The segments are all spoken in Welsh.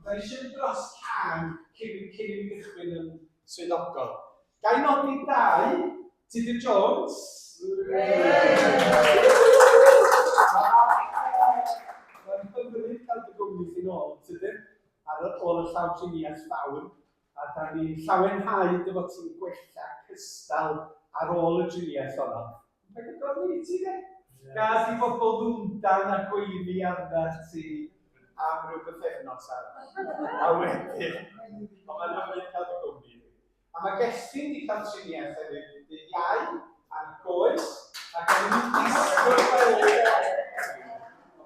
Da eisiau dros can cyn i fi gychwyn yn swyddogol. Gai nodi dau, Tudur Jones. Mae'n hyfryd cael dy gwmni chi nôl, Tudur, ar ôl y llawdriniaeth fawr. A da ni'n llawenhau dy fod ti'n gwella cystal ar ôl y driniaeth honno. Mae'n gyfnod i ti, de? Gad i bobl ddwmdan a gweini arna ti am rhyw bythefnos arall. A wedyn, ond mae'n hyfryd cael dy gwmni. A mae Gestyn wedi cael triniaeth hefyd, dydd iau ar y goes, ac yn mynd disgwyl fel ond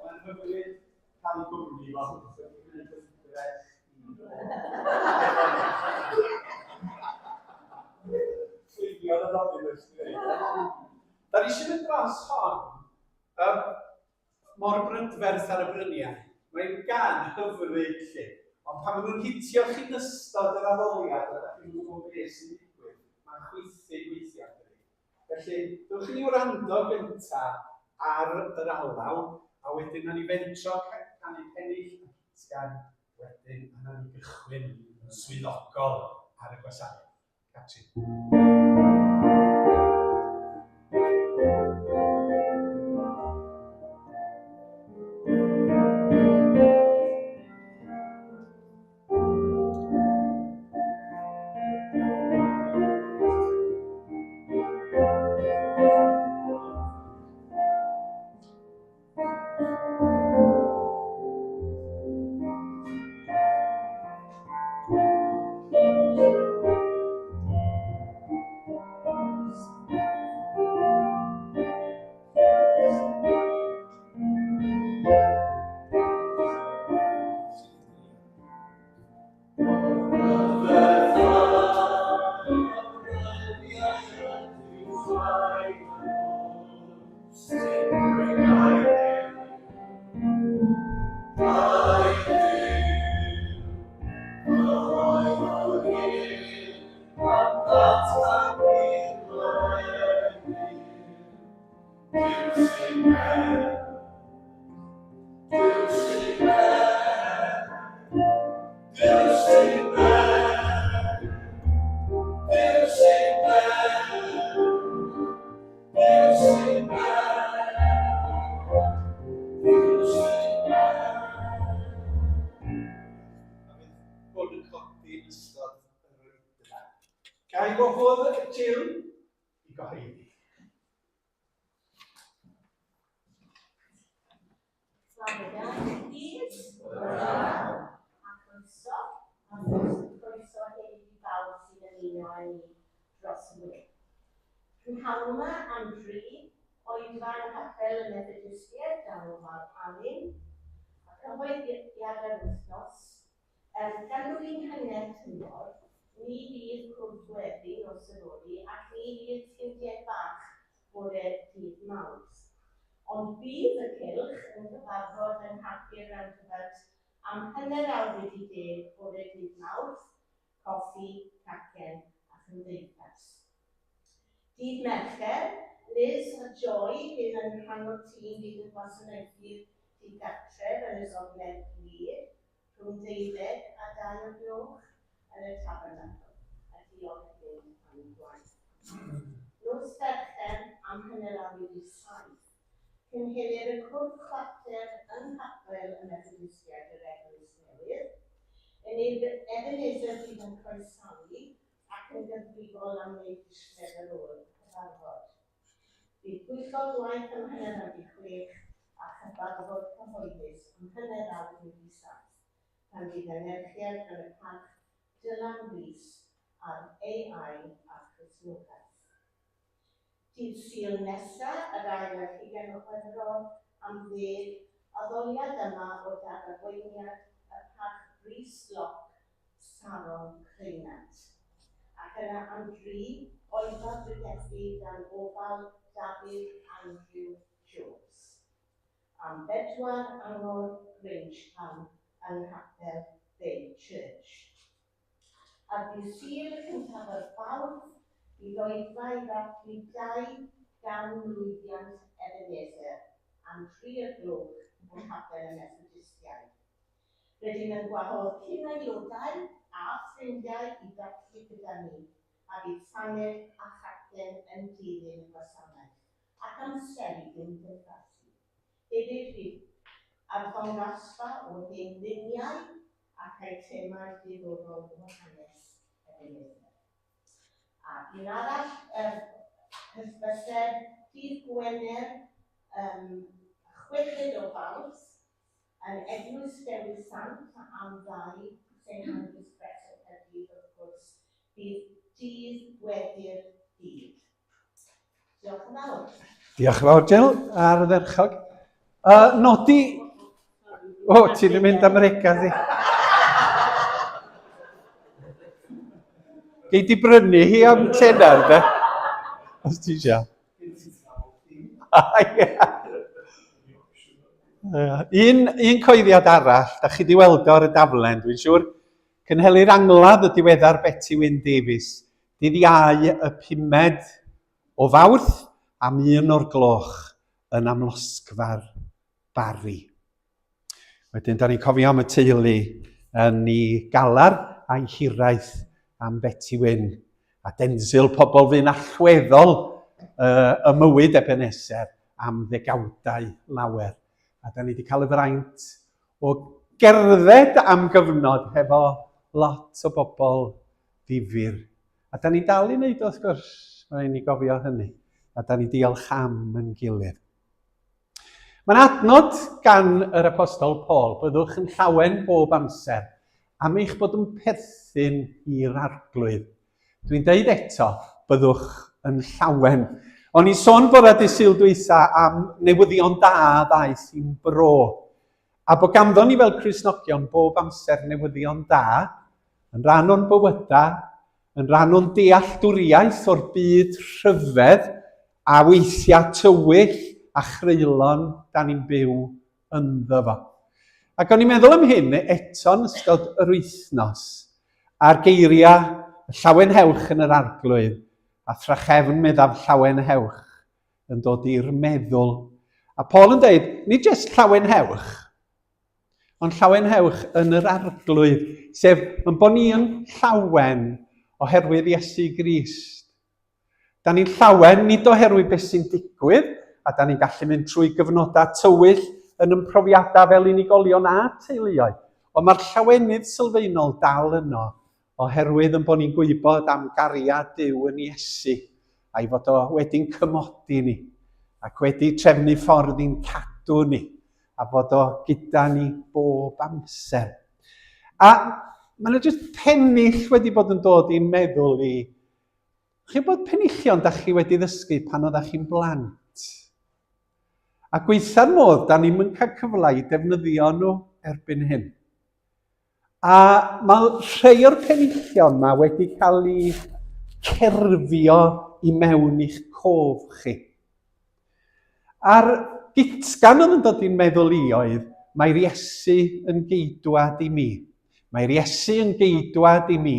mae'n hyfryd cael dy gwmni fo. Llwyddio yn y Romulus, dwi'n dweud. Da ni eisiau mynd dros hon, mor brydferth ar y bryniau. Mae'n gan hyfryd lle. Ond pan maen nhw'n hitio chi'n ystod yr addoliad, a chi'n gwybod beth sy'n digwydd, mae'n chwythu gweithio. Felly, dywch chi wrando gyntaf ar yr alaw, a wedyn na ni fentro gan ei pennill a hitgan, wedyn na ni gychwyn yn swyddogol ar y gwasanaeth. Catrin. Gai gwahodd Jill i gyhoeddi. Slawn i gyd. A croeso. A croeso hefyd i bawb sydd yn uno â ni dros y we. Rhynghalma am dri oedfan y capel yn Methodistiaid gan Ofal Alun. A cyhoeddiad ar wythnos. Gan nhw'n hanner tymor, ni fydd cwrdd weddi o sylwodi ac ni fydd sgyntiau bach bore dydd Mawrth. Ond bydd y cylch yn cyfarfod yng Nghaerdydd Roundabout am hanner awr wedi 10 bore dydd Mawrth, coffi, cacen a chymdeithas. Dydd Mercher, Liz a Joy, bydd yn rhan o'r tîm bydd yn gwasanaethu'r digartref yn y Sogledd Glir rhwng 12 a 2 o'r gloch yn y Tabernacl, a diolch ddim am ei gwaith. Nos Fercher am hanner awr wedi 7. Cynhelir y cwrdd chwarter yng Nghapel y Methodistiaid yr Eglwys Newydd, yn Ebenezer bydd yn croesawu ac yn gyfrifol am wneud eistedd ar ôl cyfarfod. Bydd gweithio gwaith am hanner awr wedi 6 a chyfarfod cyhoeddus am hanner awr wedi 7, pan bydd enerchiad yn y parch Dylan Rees ar AI a Christnogaeth. Dydd Sul nesaf, yr ail ar 20 o Chwefror, am 10, addoliad yma o dararweiniad y parch Rees Lock, Saron Creinat. Ac yna am 3, oedfa brydesu gan Ofal Dafydd Andrew Jones. Am 4, Angor Grange yng Nghapel Bay Church. Ar ddydd Sul y cyntaf o'r Fawrth, bydd oedfa i ddathlu 2 gan lwyddiant Ebenezer am 3 o'r gloch yn Capel y Methodistiaid. Rydym yn gwahodd cyn aelodau a ffrindiau i ddathlu gyda ni, a bydd Samed a Chacen yn dilyn y gwasanaeth, ac amseru ddim dyrfasu. Hefyd bydd arddangosfa o hen luniau ac eitemau diddorol o hanes Ebenezer. A un arall, hysbysau, dydd Gwener, 6 o Fawrth, yn Eglwys Dewi Sant am 2, St Andrew's Presbytery Caerdydd, wrth gwrs, bydd dydd Gwedir Dydd. Diolch yn fawr. Diolch yn fawr, Jill, ar y dderchog. Nodi... O, ti'n mynd am yr ega, di. Gei di brynu hi am tenar, de? Os ti isio. Un coeddiad arall, da chi di weld o ar y daflen, dwi'n siŵr, cynhelir angladd y diweddar Betty Wyn Davies, dydd Iau y 5 o Fawrth am 1 o'r gloch yn amlosgfa'r Bari. Wedyn, da ni'n cofio am y teulu yn ei galar a'i hiraeth am Betty Wyn, a denzil pobl fy'n allweddol y mywyd Ebenezer am ddegawdau lawer. A da ni wedi cael y fraint o gerdded am gyfnod hefo lot o bobl ddifyr. A da ni dal i wneud wrth gwrs, mae'n ni gofio hynny. A da ni diolch am yn gilydd. Mae'n adnod gan yr apostol Paul, byddwch yn llawen bob amser, am eich bod yn perthyn i'r arglwydd. Dwi'n deud eto, byddwch yn llawen. O'n i'n sôn bore dydd Sul dwytha am newyddion da ddaeth i'n bro. A bod ganddo ni fel Cristnogion bob amser newyddion da, yn rhan o'n bywyda, yn rhan o'n dealltwriaeth o'r byd rhyfedd, a weithiau tywyll a chreulon da ni'n byw ynddo fo. Ac o'n i'n meddwl am hyn eto yn ystod yr wythnos, a'r geiriau llawen hewch yn yr arglwydd, a thrachefn meddaf llawen hewch yn dod i'r meddwl. A Paul yn dweud, nid jyst llawen hewch, ond llawen hewch yn yr arglwydd, sef yn bod ni yn llawen oherwydd Iesu Grist. Da ni'n llawen nid oherwydd beth sy'n digwydd, a da ni'n gallu mynd trwy gyfnodau tywyll yn ymprofiadau fel unigolion a teuluoedd. Ond mae'r llawenydd sylfaenol dal yno, oherwydd yn bod ni'n gwybod am gariad Duw yn Iesu, a'i fod o wedi'n cymodi ni, ac wedi trefnu ffordd i'n cadw ni, a fod o gyda ni bob amser. A mae'n jyst pennill wedi bod yn dod i'n meddwl i, chi bod penillion da chi wedi ddysgu pan oeddech chi'n blant. A gweitha'r modd, da ni'n mynd cael cyfle i defnyddio nhw erbyn hyn. A mae rhai o'r penillion yma wedi cael eu cerfio i mewn i'ch cof chi. A'r gitgan oedd yn dod i'n meddwl i oedd, mae'r Iesu yn geidwad i mi. Mae'r Iesu yn geidwad i mi.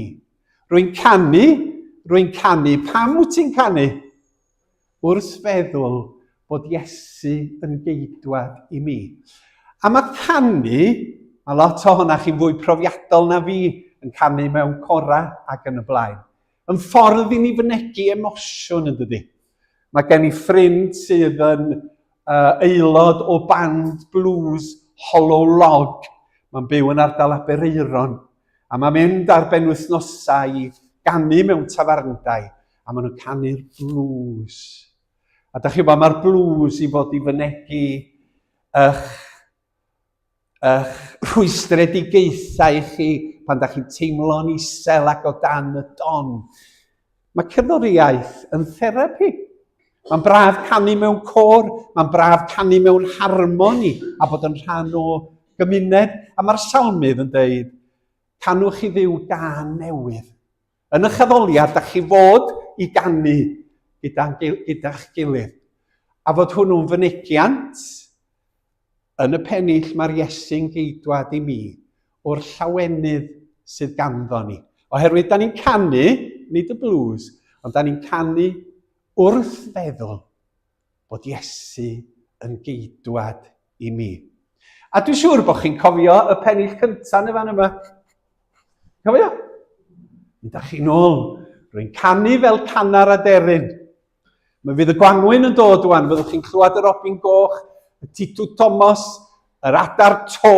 Rwy'n canu. Pam wyt ti'n canu? wrth feddwl bod Iesu yn geidwad i mi. A mae canu, mae lot ohonach chi'n fwy profiadol na fi yn canu mewn cora ac yn y blaen. Yn ffordd i ni fynegu emosiwn yn dydi. Mae gen i ffrind sydd yn aelod o band blues Hollow Log. Mae'n byw yn ardal Aberaeron. A mae'n mynd ar benwythnosau i ganu mewn tafarndai. A maen nhw'n canu'r blues. A da chi wybod, mae'r blues i fod i fynegu eich rhwystredigaethau chi pan da chi'n teimlo'n isel ac o dan y don. Mae cerddoriaeth yn therapi. Mae'n braf canu mewn côr, mae'n braf canu mewn harmoni a bod yn rhan o gymuned. A mae'r salmydd yn dweud, canwch i Dduw gân newydd. Yn eich addoliad, da chi fod i ganu gyda'ch gilydd. A fod hwnnw'n fynegiant, yn y pennill mae'r Iesu'n geidwad i mi o'r llawenydd sydd ganddo ni. Oherwydd da ni'n canu, nid y blues, ond da ni'n canu wrth feddwl bod Iesu yn geidwad i mi. A dwi'n siŵr bod chi'n cofio y pennill cyntaf yn y fan yma. Cofio? Mynd â chi nôl. Rwy'n canu fel canar aderyn. Mae fydd y Gwanwyn yn dod wan. Fyddwch chi'n clywed y Robin Goch, y Titw Thomas, yr Adar To,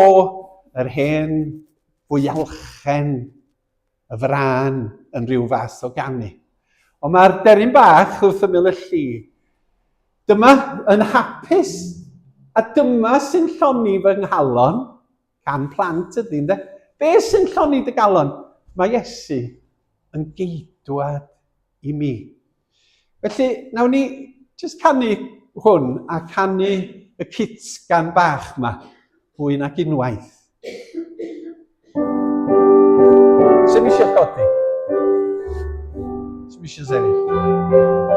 yr hen fwyalchen, y frân yn rhyw fath o ganu. Ond mae'r deryn bach wrth ymyl y lli. Dyma yn hapus, a dyma sy'n lloni fy nghalon, can plant ydy, ynde? Be sy'n lloni dy galon? Mae Iesu yn geidwad i mi. Felly, nawn ni jyst canu hwn a canu y citsgan bach yma, fwy nag unwaith. Sy'n eisiau codi? Sy'n eisiau sefyll?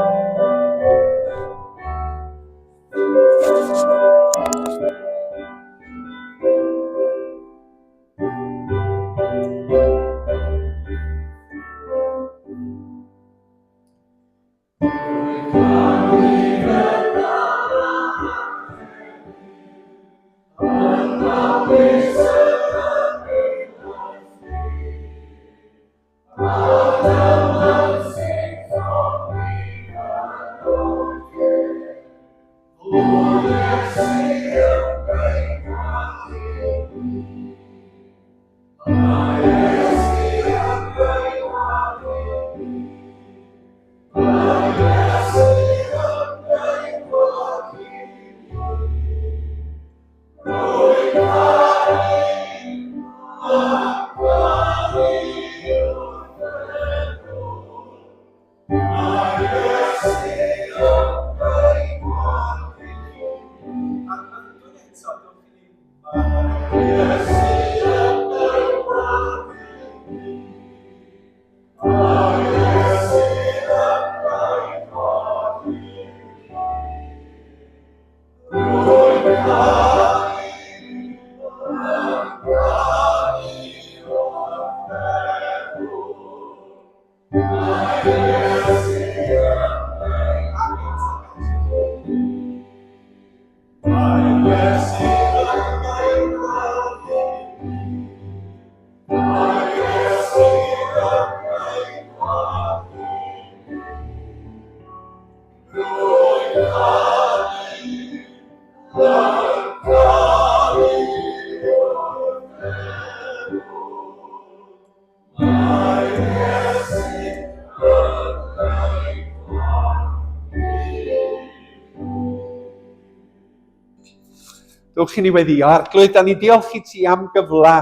Dwch chi ni weddio, Arglwydd, da ni diolch i ti am gyfla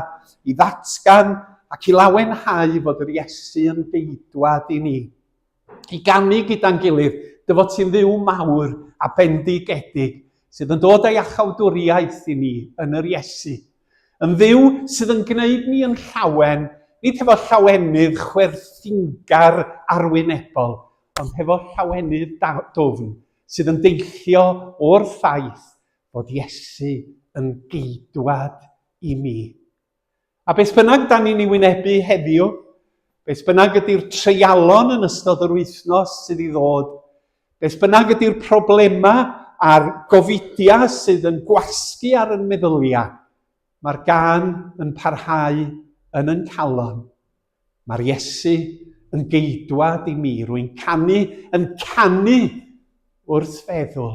i ddatgan ac i lawenhau fod yr Iesu yn geidwad i ni. I ganu gyda'n gilydd, dy fod ti'n Dduw mawr a bendigedig sydd yn dod â'i achawdwriaeth i ni yn yr Iesu. Yn Dduw sydd yn gwneud ni yn llawen, nid hefo llawenydd chwerthingar arwynebol, ond hefo llawenydd dwfn sydd yn deillio o'r ffaith bod Iesu yn geidwad i mi. A beth bynnag da ni'n ei wynebu heddiw, beth bynnag ydy'r treialon yn ystod yr wythnos sydd i ddod, Beth bynnag ydy'r problemau a'r gofidia sydd yn gwasgu ar yn meddyliau, mae'r gan yn parhau yn yn calon. Mae'r Iesu yn geidwad i mi, rwy'n yn canu wrth feddwl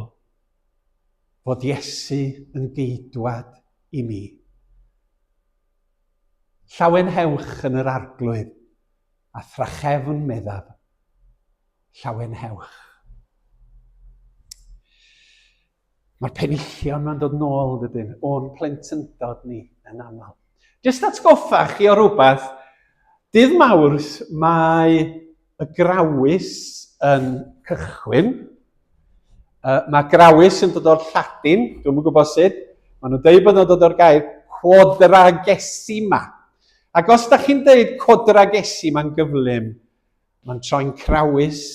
fod Iesu yn geidwad i mi. Llawen hewch yn yr arglwydd, a thrachefn meddaf, llawen hewch. Mae'r penillion ma'n dod nôl, dydyn, o'n plentyndod ni yn aml. Jyst atgoffa chi o rhywbeth, dydd Mawrth mae y grawys yn cychwyn. Mae grawys yn dod o'r Lladin, dwi'n gwybod sut, maen nhw'n dweud bod nhw'n dod o'r gair quadragesima. Ac os da chi'n dweud quadragesima yn gyflym, mae'n troi'n crawys.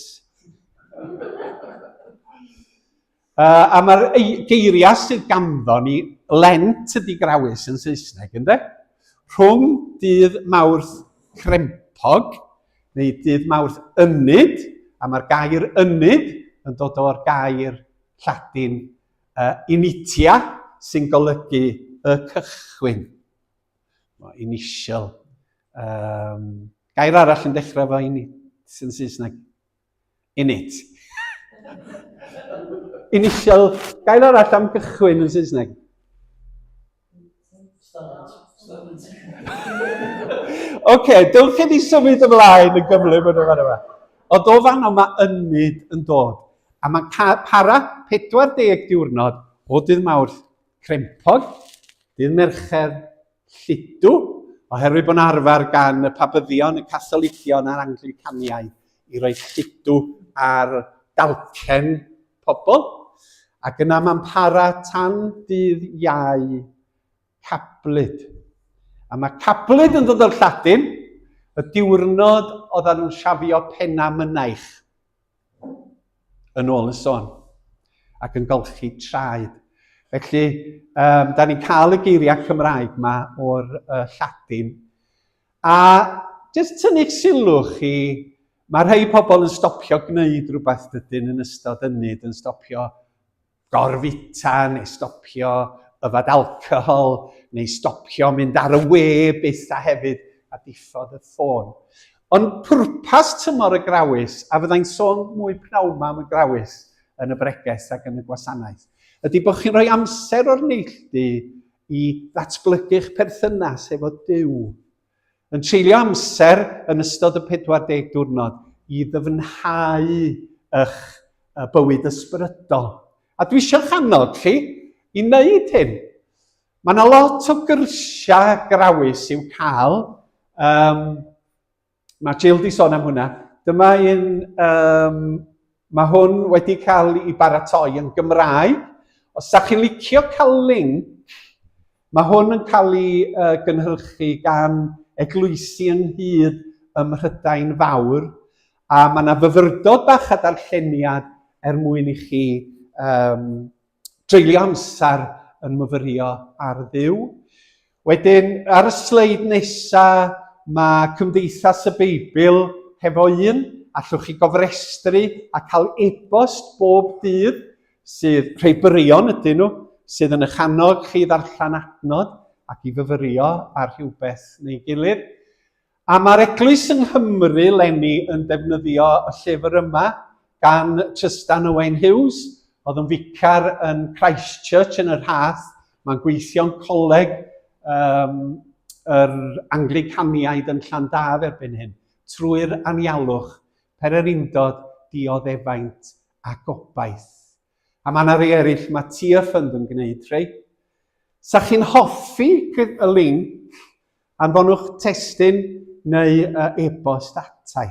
A mae'r geiriau sydd ganddo ni, Lent ydi grawys yn Saesneg, ynddo? Rhwng dydd Mawrth crempog, neu dydd Mawrth ynyd, a mae'r gair ynyd yn dod o'r gair Lladin initia, sy'n golygu y cychwyn. Initial. Gair arall yn dechrau fo sy'n Saesneg. Init. Initial. Gair arall am cychwyn yn Saesneg. Oce, dywch chi di symud ymlaen yn gyflym yn yma. Ond o fan o mae ynyd yn dod. A mae'n para 40 diwrnod o dydd Mawrth crempog, dydd Mercher Lludw, oherwydd bod yn arfer gan y Pabyddion, y Catholigion a'r Anglicaniaid i roi lludw ar dalcen pobl. Ac yna mae'n para tan dydd Iau Cablyd. A mae Cablyd yn dod o'r Lladin, y diwrnod oedden nhw'n siafio penna mynaich yn ôl y sôn, ac yn golchi traed. Felly, da ni'n cael y geiriau Cymraeg yma o'r Lladin. A jyst tynnu'ch sylw chi, mae rhai pobl yn stopio gwneud rhywbeth dydyn yn ystod ynyd, yn stopio gorfita, neu stopio yfad alcohol, neu stopio mynd ar y we byth a hefyd a diffodd y ffôn. Ond pwrpas tymor y grawys, a fyddai'n sôn mwy pnawn am y grawys yn y breges ac yn y gwasanaeth, ydy bod chi'n rhoi amser o'r neilltu i ddatblygu'ch perthynas efo Duw. Yn treulio amser yn ystod y 40 diwrnod i ddyfnhau eich bywyd ysbrydol. A dwi eisiau chanol chi i wneud hyn. Mae yna lot o gyrsiau grawys i'w cael. Mae Jill di sôn am hwnna. Dyma un, mae hwn wedi cael ei baratoi yn Gymraeg. Os da chi'n licio cael link, mae hwn yn cael ei gynhyrchu gan Eglwysi Ynghyd ym Mhrydain Fawr, a mae yna fyfyrdod bach a darlleniad mwyn i chi treulio amser yn myfyrio ar Dduw. Wedyn, ar y sleid nesaf, mae Cymdeithas y Beibl hefo un, allwch chi gofrestru a cael e-bost bob dydd, sydd rhai byrion ydyn nhw, sydd yn eich annog chi ddarllen adnod ac i fyfyrio ar rhywbeth neu gilydd. A mae'r Eglwys yng Nghymru leni yn defnyddio y llyfr yma gan Trystan Owen Hughes, oedd yn ficar yn Christchurch yn yr Rath. Mae'n gweithio'n coleg yr Anglicaniaid yn Llandaf erbyn hyn, trwy'r anialwch, pererindod, dioddefaint a gobaith. A mae yna rhai eraill, mae Tia Fund yn gwneud rhai. Sa chi'n hoffi y link, anfonwch testyn neu e-bost atai.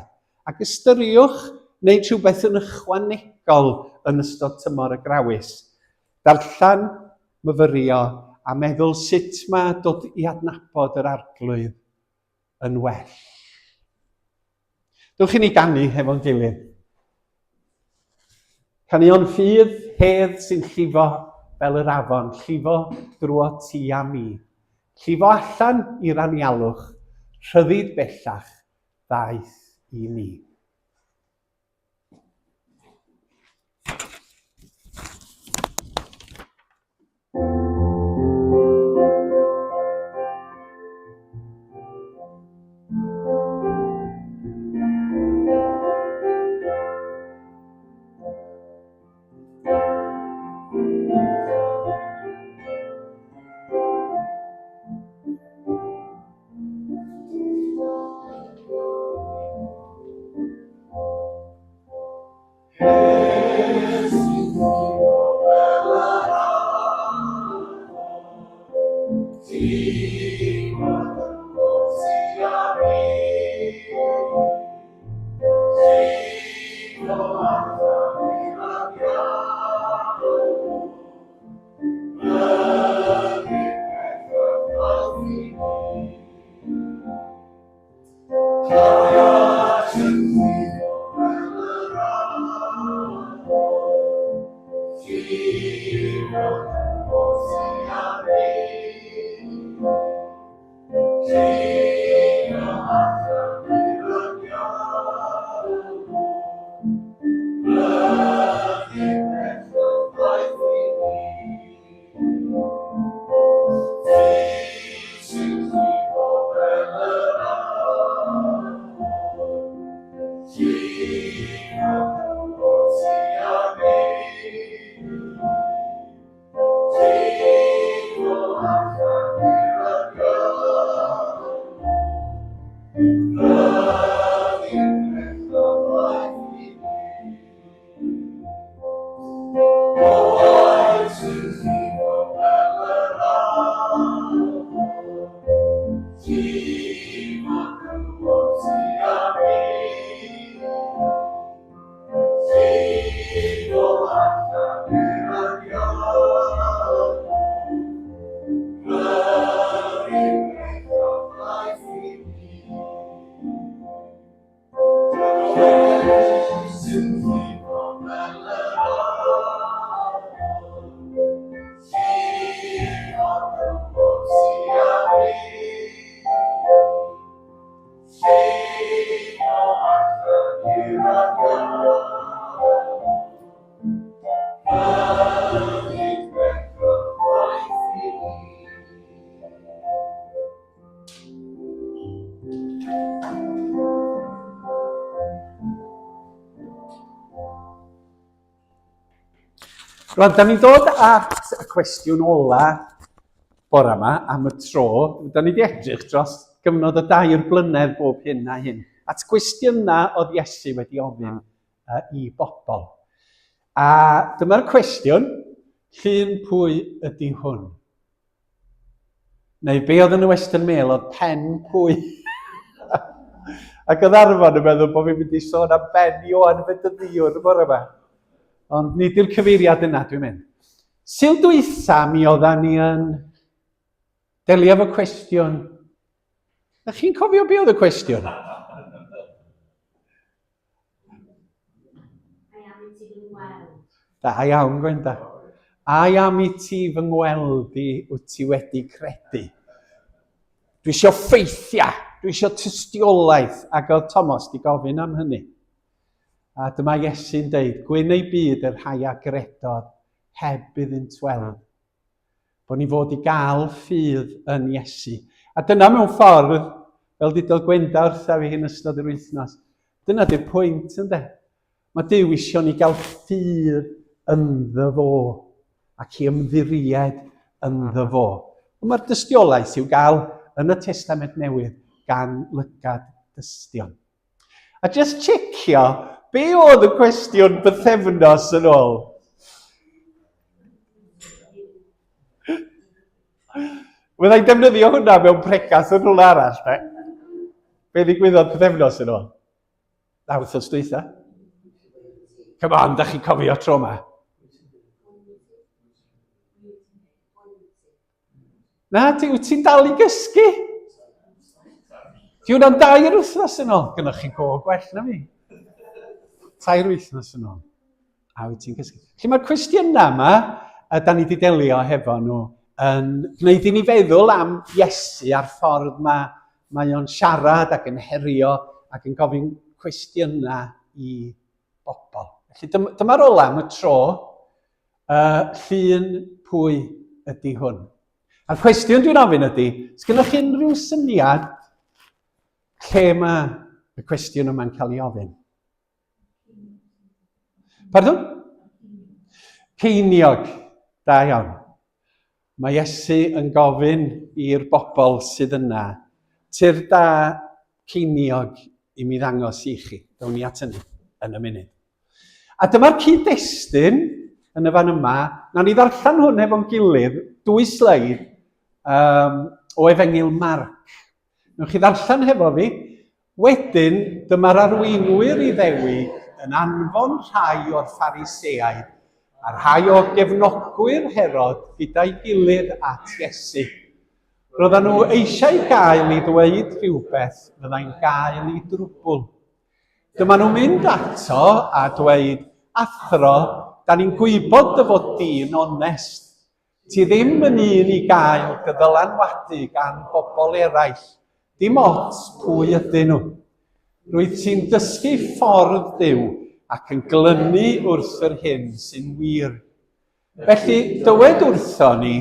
Ac ystyriwch wneud rhywbeth yn ychwanegol yn ystod tymor y grawys. Darllen, myfyrio, a meddwl sut mae dod i adnabod yr arglwydd yn well. Dewch i ni ganu hefo'n gilydd. Canion ffydd, hedd sy'n llifo fel yr afon, llifo drwy ti a mi. Llifo allan i'r anialwch, rhyddid bellach, ddaeth i ni. Rwan, da ni'n dod at y cwestiwn ola bore yma am y tro. Da ni wedi edrych dros gyfnod o 2 blynedd bob hyn a hyn. At gwestiynau oedd Iesu wedi ofyn i bobl. A dyma'r cwestiwn, llun pwy ydy hwn? Neu be oedd yn y Western Mail oedd pen pwy? Ac oedd arfon yn meddwl bod fi'n mynd i sôn am ben Ioan Fedyddiwr bore yma. Ond nid yw'r cyfeiriad yna, dwi'n mynd. Sil dwytha mi oeddan ni yn delio efo cwestiwn. Ydych chi'n cofio be oedd y cwestiwn? Da iawn, Gwenda. A am i ti fy ngweld i wyt ti wedi credu. Dwi isio ffeithiau, dwi isio tystiolaeth, ac oedd Thomas di gofyn am hynny. A dyma Iesu'n deud, gwyn ei byd yr rhai a gredodd heb iddynt weld. Bod ni fod i gael ffydd yn Iesu. A dyna mewn ffordd, fel didodd Gwenda wrtha fi yn ystod yr wythnos, dyna di'r pwynt ynde. Mae Duw isio ni gael ffydd ynddo fo, ac i ymddiried ynddo fo. Mae'r dystiolaeth i'w gael yn y Testament Newydd gan lygad dystion. A just checio, be oedd y cwestiwn bythefnos yn ôl? Fyddai'n defnyddio hwnna mewn pregas yn rhywle arall, ne? Be ddigwyddodd bythefnos yn ôl? Na, wythnos dwytha. Come on, da chi'n cofio tro yma? Na, wyt ti'n dal i gysgu? Di hwnna'n 2 wythnos yn ôl? Gynnwch chi go gwell na mi. 2 wythnos yn ôl. A wyt ti'n gysgu. Felly mae'r cwestiynau yma, da ni wedi delio hefo nhw, yn gwneud i ni feddwl am Iesu a'r ffordd mae o'n siarad ac yn herio ac yn gofyn cwestiynau i bobl. Felly dyma'r ola am y tro, llun pwy ydy hwn. A'r cwestiwn dwi'n ofyn ydy, sgynnoch chi unrhyw syniad lle mae y cwestiwn yma'n cael ei ofyn? Pardon? Ceiniog. Da iawn. Mae Iesu yn gofyn i'r bobl sydd yna, tir da ceiniog i mi ddangos i chi. Dawn ni at hynny yn y munud. A dyma'r cyd-destun yn y fan yma, nawn ni ddarllen hwn efo'n gilydd, 2 sleid, o Efengil Marc. Nwch chi ddarllen hefo fi. Wedyn, dyma'r arweinwyr Iddewig yn anfon rhai o'r Phariseaid a rhai o gefnogwyr Herod gyda'i gilydd at Iesu. Roedden nhw eisiau gael i ddweud rhywbeth fyddai'n gael i drwbl. Dyma nhw'n mynd ato a dweud, athro, da ni'n gwybod dy fod di'n onest. Ti ddim yn un i gael gydylanwadu gan bobl eraill, dim ots pwy ydyn nhw. Rwyt ti'n dysgu ffordd Duw ac yn glynu wrth yr hyn sy'n wir. Felly, dywed wrtho ni,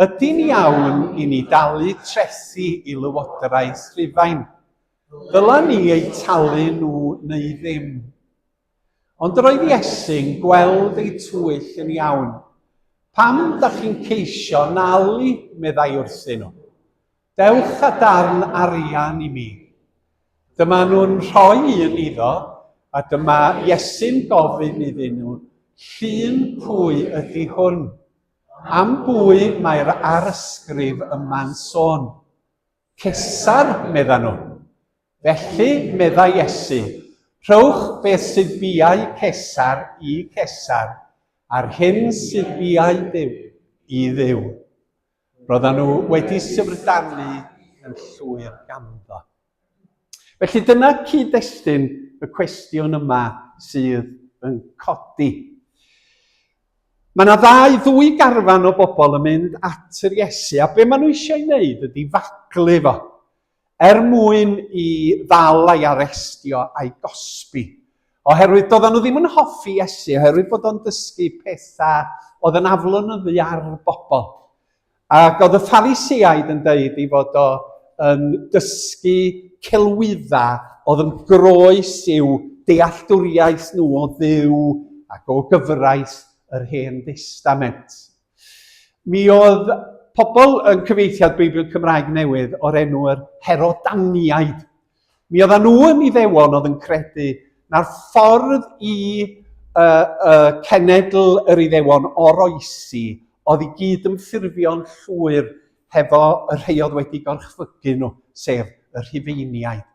ydy'n iawn i ni dalu trethi i lywodraeth Rhufain. Ddyla ni eu talu nhw neu ddim. Ond roedd Iesu'n gweld eu twyll yn iawn. Pam da chi'n ceisio nalu, meddai wrthyn nhw? Dewch a darn arian i mi. Dyma nhw'n rhoi un iddo, a dyma Iesu'n gofyn iddyn nhw, llun pwy ydy hwn? Am bwy mae'r arysgrif yma'n sôn? Cesar, meddan nhw. Felly, medda Iesu, rhowch beth sydd biau Cesar i Cesar, a'r hyn sydd biau Duw i Dduw. Roedden nhw wedi syfrdanu yn llwyr ganddo. Felly dyna cyd-destun y cwestiwn yma sydd yn codi. Mae yna ddwy garfan o bobl yn mynd at yr Iesu, a be maen nhw eisiau gwneud ydy faglu fo, mwyn i ddal a'i arestio a'i gosbi. Oherwydd doedden nhw ddim yn hoffi Iesu, oherwydd bod o'n dysgu pethau oedd yn aflonyddu ar bobl. Ac oedd y Phariseaid yn dweud i fod o yn dysgu celwyddau oedd yn groes i'w dealltwriaeth nhw o Dduw ac o gyfraith yr Hen Testament. Mi oedd pobl yn cyfieithiad Beibl Cymraeg Newydd o'r enw'r Herodaniaid. Mi oedden nhw yn Iddewon oedd yn credu na'r ffordd i cenedl yr Iddewon oroesi oedd i gyd yn ffurfio'n llwyr hefo y rhai oedd wedi gorchfygu nhw, sef y Rhufeiniaid.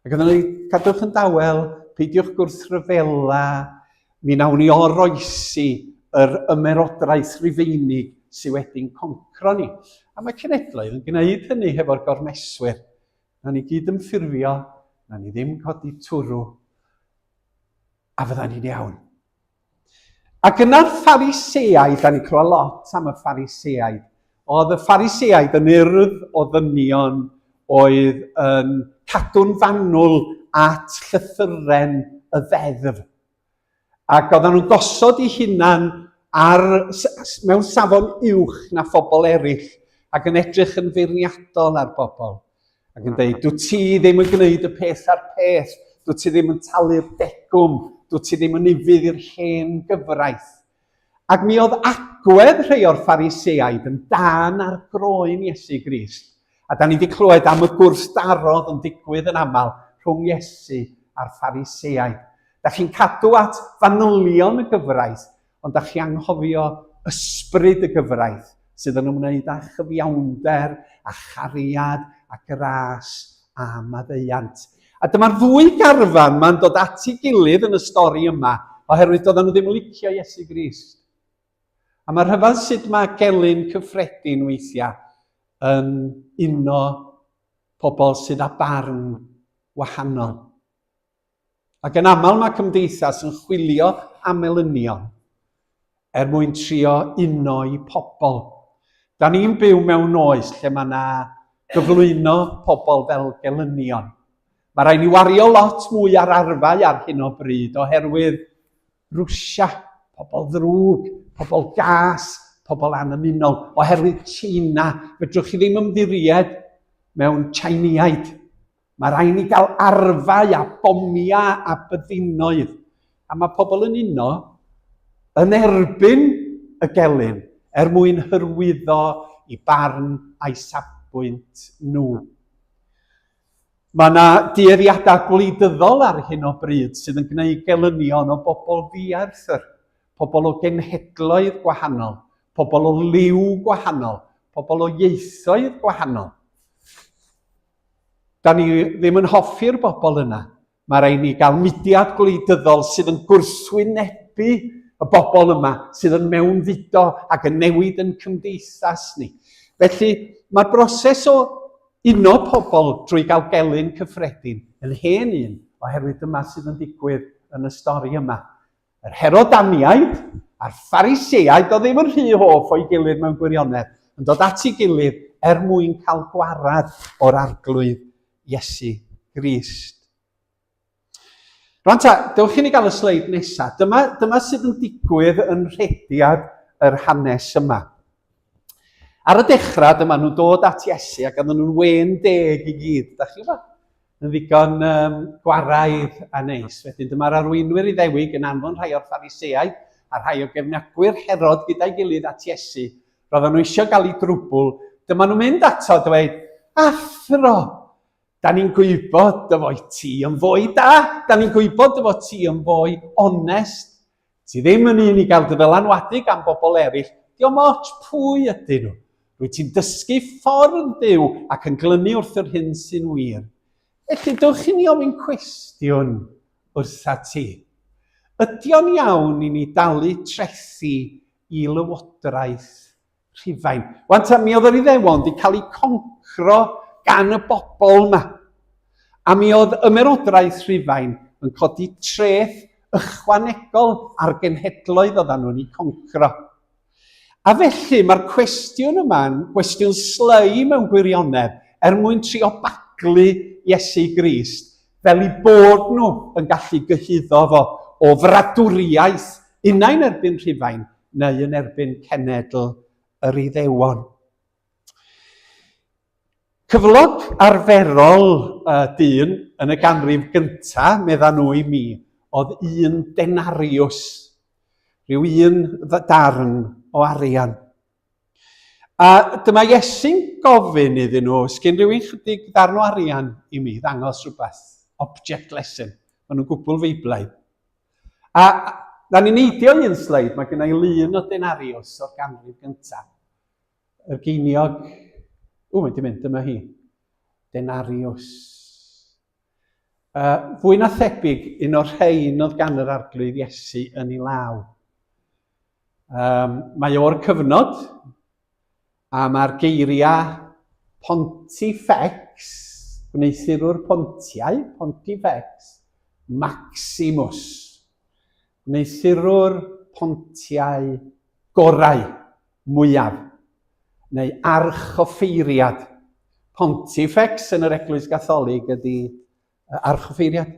Ac oedden nhw, cadwch yn dawel, peidiwch gwrthryfela, mi nawn ni oroesi yr ymerodraeth Rhufeinig sydd wedi'n concro ni. A mae cenedloedd yn gwneud hynny hefo'r gormeswyr. Na ni gyd yn ffurfio, na ni ddim codi twrw, a fydda ni'n iawn. Ac yna'r Phariseaid, da ni'n clywed lot am y Phariseaid. Oedd y Phariseaid yn urdd o ddynion oedd yn cadw'n fanwl at llythyren y ddeddf. Ac oedden nhw'n gosod eu hunan mewn safon uwch na phobl eraill ac yn edrych yn feirniadol ar bobl. Ac yn dweud, dwi ti ddim yn gwneud y peth a'r peth, dwi ti ddim yn talu'r degwm, dwi ti ddim yn ufudd i'r hen gyfraith. Ac mi oedd agwedd rhai o'r Phariseaid yn dan ar groen Iesu Grist. A da ni wedi clywed am y gwrthdarodd yn digwydd yn aml rhwng Iesu a'r Phariseaid. Da chi'n cadw at fanylion y gyfraith, ond da chi anghofio ysbryd y gyfraith sydd yn ymwneud â chyfiawnder, a chariad, a gras, a maddeuant. A dyma'r ddwy garfan ma'n dod at ei gilydd yn y stori yma, oherwydd doedden nhw ddim yn licio Iesu Grist. A mae'r rhyfedd sut mae gelyn cyffredin weithiau yn uno pobl sydd â barn wahanol. Ac yn aml mae cymdeithas yn chwilio am elynion mwyn trio uno i pobl. Da ni'n byw mewn oes lle mae yna gyflwyno pobl fel gelynion. Mae rhaid ni wario lot mwy ar arfau ar hyn o bryd oherwydd Rwsia, pobl ddrwg, pobl gas, pobl anymunol, oherwydd Tsieina. Fedrwch chi ddim ymddiried mewn Tsieineaid. Mae rhaid ni gael arfau a bomia a byddinoedd. A mae pobl yn uno yn erbyn y gelyn mwyn hyrwyddo i barn a'i safbwynt nhw. Mae yna dueddiadau gwleidyddol ar hyn o bryd sydd yn gwneud gelynion o bobl ddiarth, pobl o genhedloedd gwahanol, pobl o liw gwahanol, pobl o ieithoedd gwahanol. Da ni ddim yn hoffi'r bobl yna. Mae rhaid ni gael mudiad gwleidyddol sydd yn gwrthwynebu y bobl yma sydd yn mewnfudo ac yn newid yn cymdeithas ni. Felly mae'r broses o uno pobl drwy gael gelyn cyffredin yn hen un oherwydd yma sydd yn digwydd yn y stori yma. Yr Herodaniaid a'r Phariseaid o ddim yn rhy hoff o'i gilydd mewn gwirionedd, yn dod at ei gilydd mwyn cael gwarad o'r arglwydd Iesu Grist. Rwan ta, dewch i ni gael y sleid nesaf. Dyma sydd yn digwydd yn rhediad yr hanes yma. Ar y dechrau, dyma nhw'n dod at Iesu ac oedden nhw'n 60 i gyd. Da chi fa? Yn ddigon gwaraidd a neis. Wedyn dyma'r arweinwyr i ddewig yn anfon rhai o'r Phariseaid a rhai o gefnogwyr Herod gyda'i gilydd at Iesu. Roedden nhw eisiau gael ei drwbl. Dyma nhw'n mynd ato a dweud, Athro, da ni'n gwybod dy fod ti yn fwy da. Da ni'n gwybod dy fod ti yn fwy onest. Ti ddim yn un i gael dy ddylanwadu gan bobl eraill. Diolch moch pwy ydyn nhw. Rwy ti'n dysgu ffordd Duw ac yn glynu wrth yr hyn sy'n wir. Felly, dewch i ni ofyn cwestiwn wrtha ti. Ydy o'n iawn i ni dalu trethi i lywodraeth Rhufain? Wan ta, mi oedd yr Iddewon wedi cael ei concro gan y bobl yma. A mi oedd ymerodraeth Rhufain yn codi treth ychwanegol ar genhedloedd oedden nhw'n ei concro. A felly mae'r cwestiwn yma'n gwestiwn slei mewn gwirionedd mwyn trio baglu Iesu Grist fel ei bod nhw yn gallu gyhuddo fo o fradwriaeth unau'n erbyn Rhufain neu yn erbyn cenedl yr Iddewon. Cyflog arferol dyn yn y ganrif gyntaf, medda nhw i mi, oedd 1 denariws, rhyw 1 darn o arian. A dyma Iesu'n gofyn iddyn nhw, sgyn rhywun chydig darn o arian i mi, ddangos rhywbeth, object lesson, maen nhw'n gwbl feiblaidd. A da ni'n neidio 1 sleid, mae gennau lun o denariws o'r ganrif gyntaf. Yr geiniog, mae di mynd, dyma hi, denariws. Fwy na thebyg, un o'r rhain oedd gan yr arglwydd Iesu yn ei law. Mae o'r cyfnod, a mae'r geiriau Pontifex, gwneithurwr Pontiau, Pontifex, Maximus, gwneithurwr Pontiau gorau, mwyaf, neu archoffeiriad. Pontifex yn yr Eglwys Gatholig ydy archoffeiriad.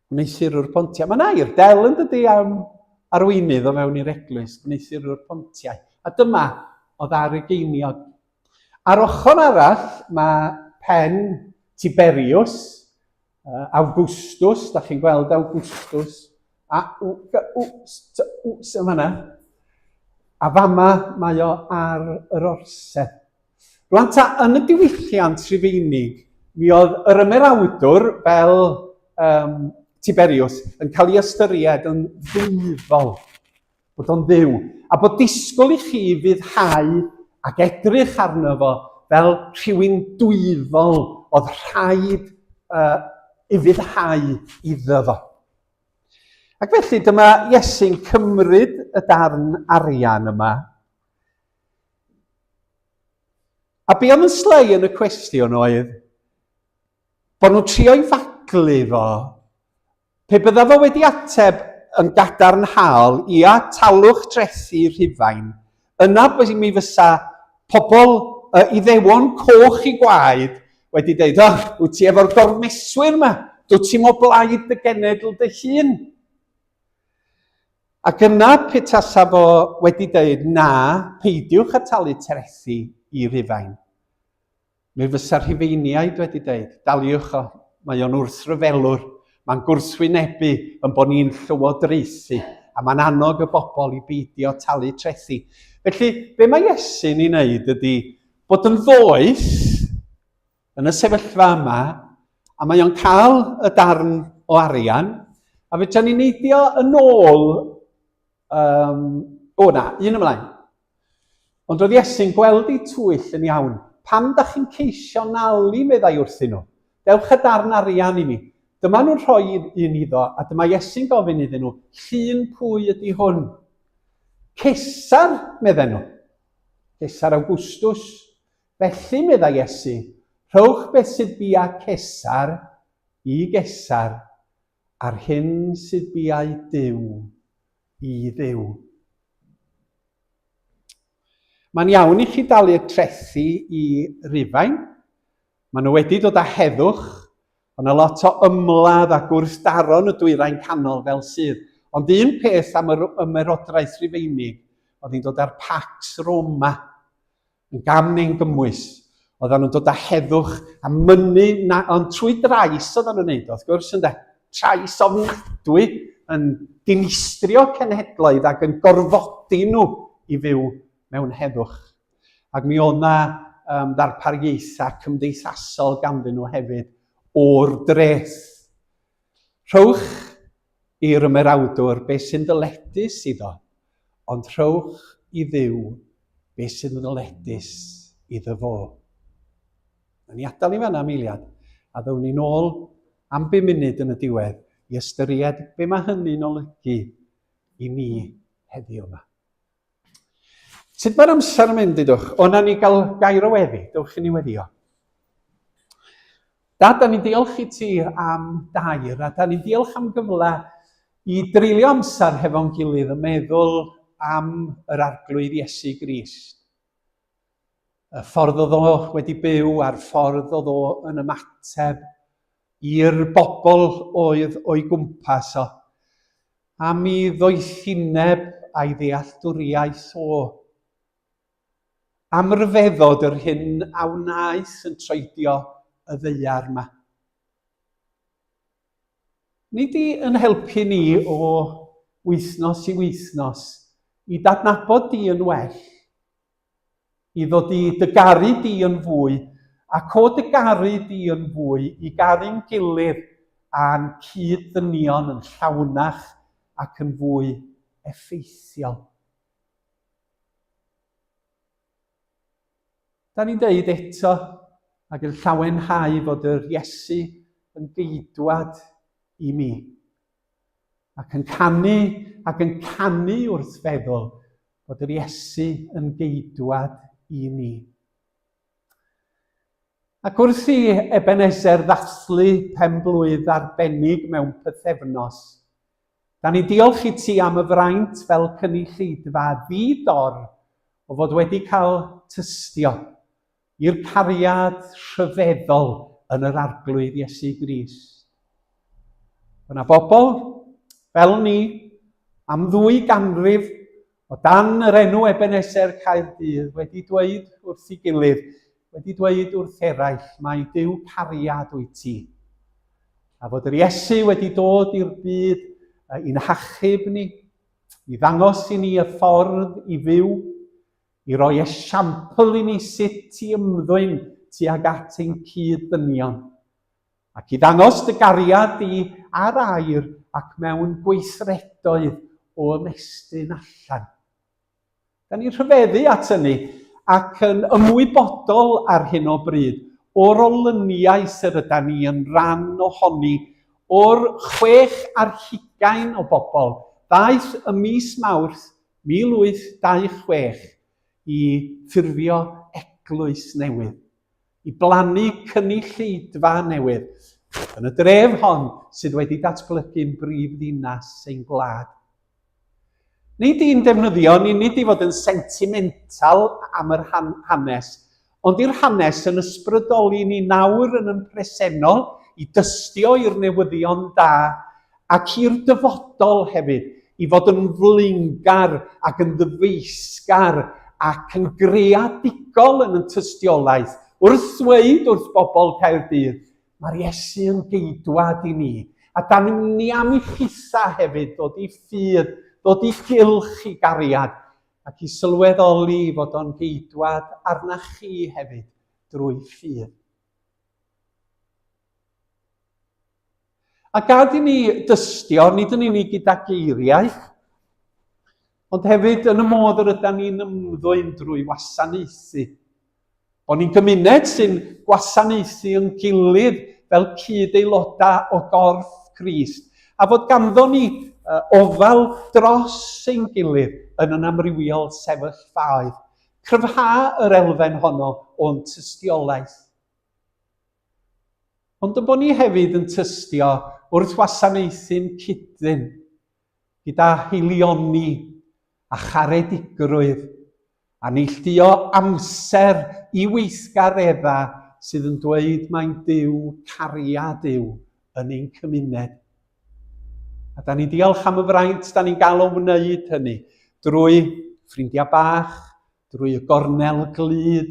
Gwneithurwr Pontiau. Mae nair del yn dydy am arweinydd o mewn i'r eglwys, gwneithurwr Pontiau. A dyma oedd ar y geiniog. Ar ochr arall mae pen Tiberius, Augustus, da chi'n gweld Augustus, a yma yna. A fama mae o ar yr orsedd. Rwan ta, yn y diwylliant Rhufeinig, mi oedd yr ymerawdwr fel Tiberius yn cael ei ystyried yn ddwyfol, bod o'n dduw, a bod disgwyl i chi fyddhau ac edrych arno fo fel rhywun dwyfol oedd rhaid i fyddhau iddo fo. Ac felly dyma Iesu'n cymryd y darn arian yma, a be oedd yn slei yn y cwestiwn oedd bod nhw'n trio i faglu fo. Pe bydda fo wedi ateb yn gadarnhaol, ia, talwch trethi Rhufain, yna bod mi fysa pobl Iddewon coch i gwaed wedi dweud, wyt ti efo'r gormeswyr yma, dwyt ti'n o blaid dy genedl dy hun. Ac yna pe tasa fo wedi dweud, na, peidiwch a talu trethi i Rhufain. Mi fysa Rhufeiniaid wedi dweud, daliwch o, mae o'n wrthryfelwr. Mae'n gwrthwynebu yn bod ni'n llywodraethu, a mae'n annog y bobl i beidio talu trethi. Felly, be mae Iesu'n ei wneud ydy bod yn foes yn y sefyllfa yma, a mae o'n cael y darn o arian, a fedra ni'n neidio yn ôl, un ymlaen. Ond roedd Iesu'n gweld eu twyll yn iawn. Pam da chi'n ceisio nalu, meddai wrthyn nhw? Dewch y darn arian I mi. Dyma nhw'n rhoi un iddo, a dyma Iesu'n gofyn iddyn nhw, llun pwy ydy hwn? Cesar, medden nhw. Cesar Augustus. Felly, meddai Iesu, rhowch beth sydd bia Cesar I Gesar, a'r hyn sydd biau Duw I Dduw. Mae'n iawn I chi dalu trethu I Rufain. Maen nhw wedi dod â heddwch. Ond y lot o ymladd a gwrthdaron y dwyrain canol fel sydd. Ond un peth am yr ymerodraeth Rufeinig, oedd hi'n dod â'r Pax Roma, yn gam neu'n gymwys. Oedden nhw'n dod â heddwch a mynnu, ond trwy drais oedden nhw'n neud, wrth gwrs, ynde. Trais ofnadwy yn dinistrio cenhedloedd ac yn gorfodi nhw I fyw mewn heddwch. Ac mi oedd na ddarpariaethau cymdeithasol ganddyn nhw hefyd o'r dreth. Rhowch i'r ymerawdwr beth sy'n dyledus iddo, ond rhowch I Dduw beth sy'n dyledus iddo fo. Ni adael I fanna am eiliad, a ddawn ni nôl am 5 munud yn y diwedd I ystyried be mae hynny'n olygu I ni heddiw yma. Sut mae'r amser yn mynd idwch? O na ni gael gair o weddi, dewch I ni weddio. Dad, da ni'n diolch I ti am dair, a da ni'n diolch am gyfle I dreulio amser hefo'n gilydd yn meddwl am yr arglwydd Iesu Grist. Y ffordd oedd o wedi byw a'r ffordd oedd o yn ymateb i'r bobl oedd o'i gwmpas o. A mi ddoethineb a'i ddealltwriaeth o. Am ryfeddod yr hyn a wnaeth yn troedio y ddeiar yma. Nid I yn helpu ni o wythnos I wythnos I dadnabod di yn well, I ddod I dygaru di yn fwy, ac o dygaru di yn fwy I garu'n gilydd a'n cyd-ddynion yn llawnach ac yn fwy effeithiol. Da ni'n deud eto, ac yn llawenhau fod yr Iesu yn geidwad I mi. Ac yn canu wrth feddwl bod yr Iesu yn geidwad I ni. Ac wrth I Ebenezer ddathlu penblwydd arbennig mewn pythefnos, da ni diolch I ti am y fraint fel cynulleidfa ddidor o fod wedi cael tystio i'r cariad rhyfeddol yn yr arglwydd Iesu Grist. Yna bobl fel ni am 2 ganrif o dan yr enw Ebenezer Caerdydd wedi dweud wrth ei gilydd, wedi dweud wrth eraill, mae Duw cariad wyt ti. A fod yr Iesu wedi dod i'r byd i'n hachub ni, I ddangos I ni y ffordd I fyw, I roi esiampl I ni sut I ymddwyn tuag at ein cyd-ddynion, ac I ddangos dy gariad I ar air ac mewn gweithredoedd o ymestyn allan. Da ni'n rhyfeddu at hynny ac yn ymwybodol ar hyn o bryd o'r olyniaeth yr ydyn ni yn rhan ohoni o'r 620 o bobl ddaeth y mis Mawrth 1826 I ffurfio eglwys newydd, I blannu cynulleidfa newydd yn y dref hon sydd wedi datblygu'n brifddinas ein gwlad. Nid i'n defnyddio ni, nid I fod yn sentimental am yr hanes, ond i'r hanes yn ysbrydoli ni nawr yn yn presennol I dystio i'r newyddion da ac i'r dyfodol hefyd, I fod yn flaengar ac yn ddyfeisgar ac yn greadigol yn y tystiolaeth, wrth ddweud wrth bobl Caerdydd, mae'r Iesu yn geidwad I ni. A da ni am I chitha hefyd ddod I ffydd, ddod I gylch I gariad, ac I sylweddoli fod o'n geidwad arna chi hefyd drwy ffydd. A gad I ni dystio, nid yn unig gyda geiriau, Ond hefyd yn y modd yr ydym ni'n ymddwyn drwy wasanaethu. Bod ni'n gymuned sy'n gwasanaethu yn gilydd fel cyd-aelodau o gorff Crist. A fod ganddo ni ofal dros ein gilydd yn yn amrywiol sefyllfaoedd. Cryfha yr elfen honno o'n tystiolaeth. Ond y bod ni hefyd yn tystio wrth wasanaethu'n cydyn gyda hilioni a charedigrwydd a neilltuo amser i weithgareddau sydd yn dweud mae'n Duw cariad Duw yn ein cymuned. A da ni diolch am y fraint da ni'n gael o wneud hynny drwy ffrindiau bach, drwy y gornel glud,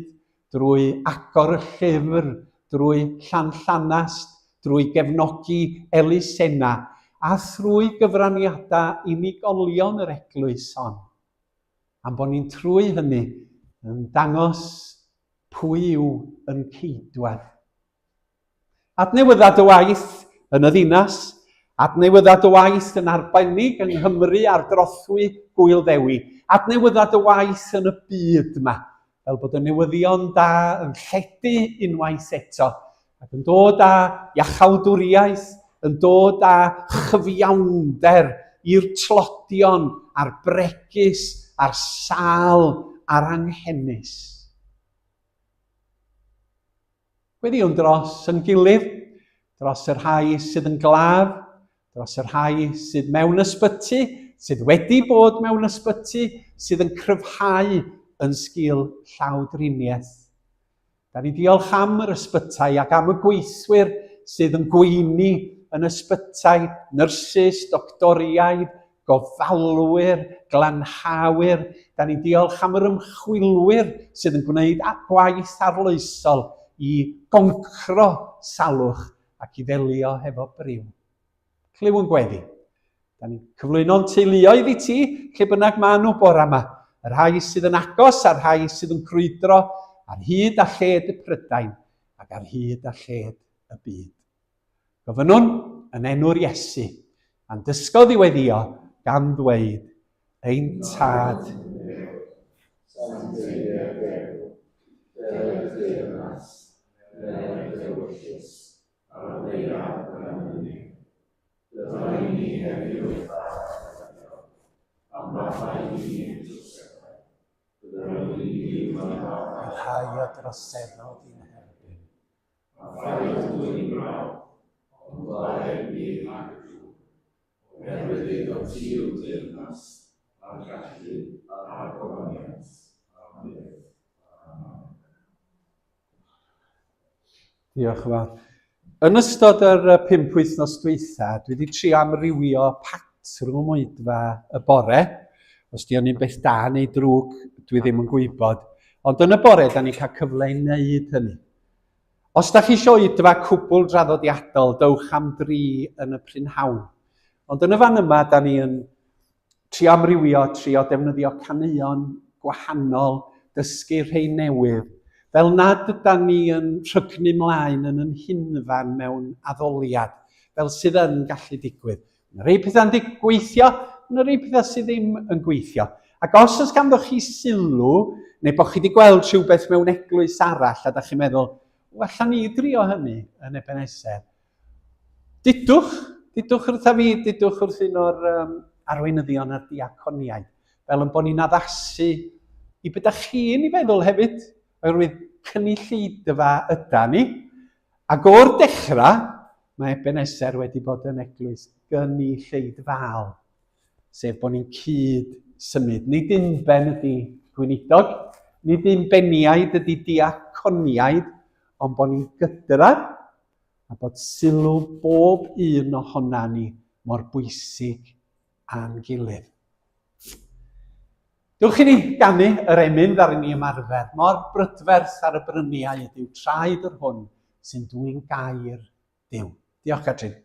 drwy agor y llyfr, drwy Llanllanast, drwy gefnogi elusennau, a thrwy gyfraniadau unigolion yr eglwys hon. Am bod ni'n trwy hynny yn dangos pwy yw yn ceidwaid. Adnewyddad y waith yn y ddinas, adnewyddad y waith yn arbennig yng Nghymru a'r drothwy Gwyl Ddewi, adnewyddad y waith yn y byd yma, fel bod y newyddion da yn lledu unwaith eto, ac yn dod â iachawdwriaeth, yn dod â chyfiawnder i'r tlodion a'r bregus, a'r sâl, a'r anghennus. Wedi o'n dros yn gilydd, dros yr rhai sydd yn glaf, dros yr rhai sydd mewn ysbyty, sydd wedi bod mewn ysbyty, sydd yn cryfhau yn sgil llawdriniaeth. Da ni diolch am yr ysbytau ac am y gweithwyr sydd yn gweini yn ysbytau, nyrsys, doctoriaid, gofalwyr, glanhawyr. Da ni diolch am yr ymchwilwyr sydd yn gwneud gwaith arloesol i goncro salwch ac i ddelio hefo briw. Cliw yn gweddi. Da ni'n cyflwyno'n teuluoedd i ti, lle bynnag maen nhw bore yma. Yr rhai sydd yn agos a'r rhai sydd yn crwydro ar hyd a lled y Prydain ac ar hyd a lled y byd. Gofynnwn yn enw'r Iesu, a'n dysgodd i weddio gan ddweud, ein tad. Rhai o droseddol di'n herbyn. A ffaith dwi'n braw, ond blaen mi agw. Oherwydd iddo ti yw deyrnas, a'r gallu a'r gofaniaeth. Amen. Diolch yn fawr. Yn ystod yr 5 wythnos dwytha, dwi wedi trio amrywio patrwm o Wyddfa y bore. Os di o'n un beth da neu drwg, dwi ddim yn gwybod. Ond yn y bore, da ni'n cael cyfle i wneud hynny. Os da chi eisiau Wyddfa cwbl draddodiadol, dowch am dri yn y prynhawn. Ond yn y fan yma, da ni'n trio amrywio, trio defnyddio caneuon gwahanol, dysgu rhai newydd. Fel nad ydym ni yn rhygnu mlaen yn yn hunfan mewn addoliad, fel sydd yn gallu digwydd. Mae rhai pethau'n gweithio, mae rhai pethau sydd ddim yn gweithio. Ac os oes ganddo chi sylw, neu bod chi wedi gweld rhywbeth mewn eglwys arall, a da chi'n meddwl, allan ni drio hynny yn Ebenezer. Didwch wrtha fi, didwch wrth un o'r arweinyddion a'r diaconiaid, fel yn bod ni'n addasu i beth chi'n ei feddwl hefyd, oherwydd cynulleidfa yda ni. Ac o'r dechrau, mae Ebenezer wedi bod yn eglwys gynulleidfaol, sef bod ni'n cyd symud. Nid unben ydy gweinidog, nid unbeniaid ydy diaconiaid, ond bod ni'n gydradd a bod sylw bob un ohona ni mor bwysig a'n gilydd. Dywch i ni ganu yr emyn ddari ni ymarfer, mor brydferth ar y bryniau ydyw traed yr hwn sy'n dwy'n gair Duw. Diolch Catrin.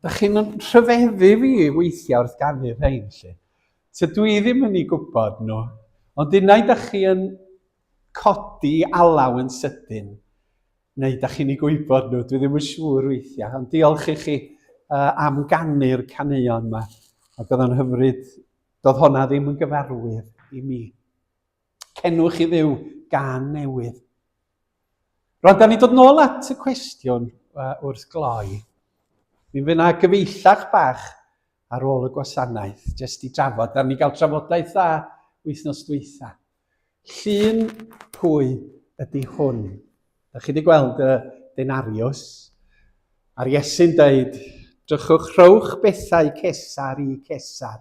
Dach chi'n rhyfeddu fi weithiau wrth ganu rhain lle. So dwi ddim yn ei gwybod nhw, ond unai dach chi yn codi alaw yn sydyn, neu dach chi'n ei gwybod nhw, dwi ddim yn siŵr weithiau, ond diolch i chi am ganu'r caneuon yma. Ac oedd o'n hyfryd, doedd honna ddim yn gyfarwydd i mi. Cenwch i ddiw gan newydd. Rwan, da ni dod nôl at y cwestiwn wrth gloi. Mi fydd yna gyfeillach bach ar ôl y gwasanaeth, jyst i drafod. Da ni gael trafodaeth dda wythnos dwytha. Llun pwy ydy hwn? Da chi wedi gweld y denariws. A'r Iesu'n dweud, drychwch rhowch bethau cesar i cesar,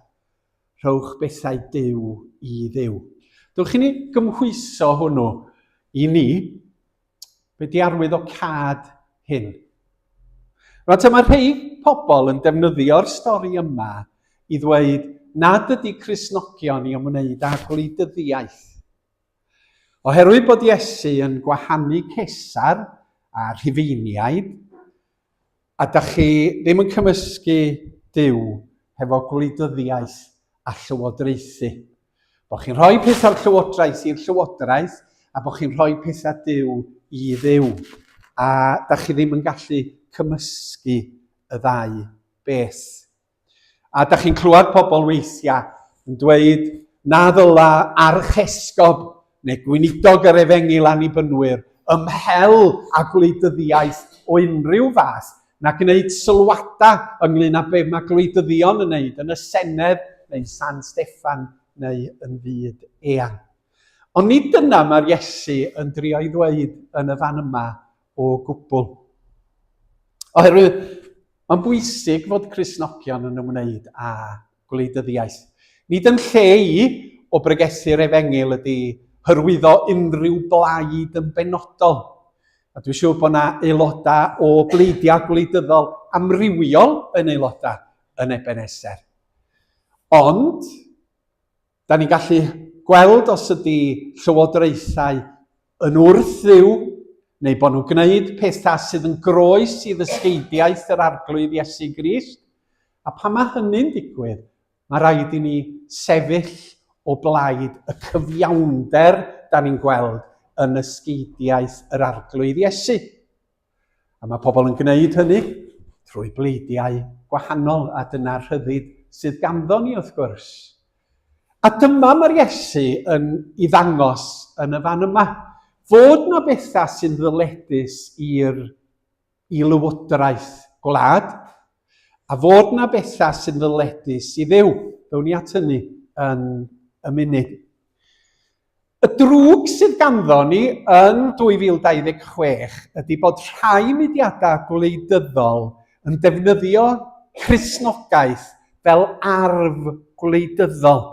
rhowch bethau Duw i Dduw. Dwch chi ni gymhwyso hwnnw i ni, be di arwydd o cad hyn. Rwy'n mae rhai pobl yn defnyddio'r stori yma i ddweud nad ydy Cristnogion i ymwneud â gwleidyddiaeth. Oherwydd bod Iesu yn gwahanu cesar a Rhufeiniaid, a da chi ddim yn cymysgu Duw hefo gwleidyddiaeth a llywodraethu. Bo chi'n rhoi pethau'r llywodraeth i'r llywodraeth a bo chi'n rhoi pethau Duw i Dduw. A da chi ddim yn gallu cymysgu y ddau beth. A da chi'n clywed pobl weithiau yn dweud na ddyla archesgob neu gweinidog yr Efengil Annibynwyr ymhel â gwleidyddiaeth o unrhyw fath na gwneud sylwadau ynglyn â be mae gwleidyddion yn wneud yn y Senedd neu San Steffan neu yn fyd eang. Ond nid dyna mae'r Iesu yn drio i ddweud yn y fan yma o gwbl. Oherwydd, mae'n bwysig fod Cristnogion yn ymwneud â gwleidyddiaeth. Nid yn lle i o bregethu'r Efengil ydy hyrwyddo unrhyw blaid yn benodol. A dwi'n siŵr bod yna aelodau o bleidiau gwleidyddol amrywiol yn aelodau yn Ebeneser. Ond, da ni'n gallu gweld os ydy llywodraethau yn wrth Dduw, neu bod nhw'n gwneud pethau sydd yn groes i ddysgeidiaeth yr arglwydd Iesu Grist. A pan mae hynny'n digwydd, mae rhaid i ni sefyll o blaid y cyfiawnder da ni'n gweld yn ysgeidiaeth yr arglwydd Iesu. A mae pobl yn gwneud hynny trwy bleidiau gwahanol, a dyna'r rhyddid sydd ganddo ni wrth gwrs. A dyma mae'r Iesu yn ei ddangos yn y fan yma. Fod na bethau sy'n ddyledus i lywodraeth gwlad, a fod na bethau sy'n ddyledus i Dduw. Ddown ni at hynny yn y munud. Y drwg sydd ganddo ni yn 2026 ydy bod rhai mudiadau gwleidyddol yn defnyddio Cristnogaeth fel arf gwleidyddol.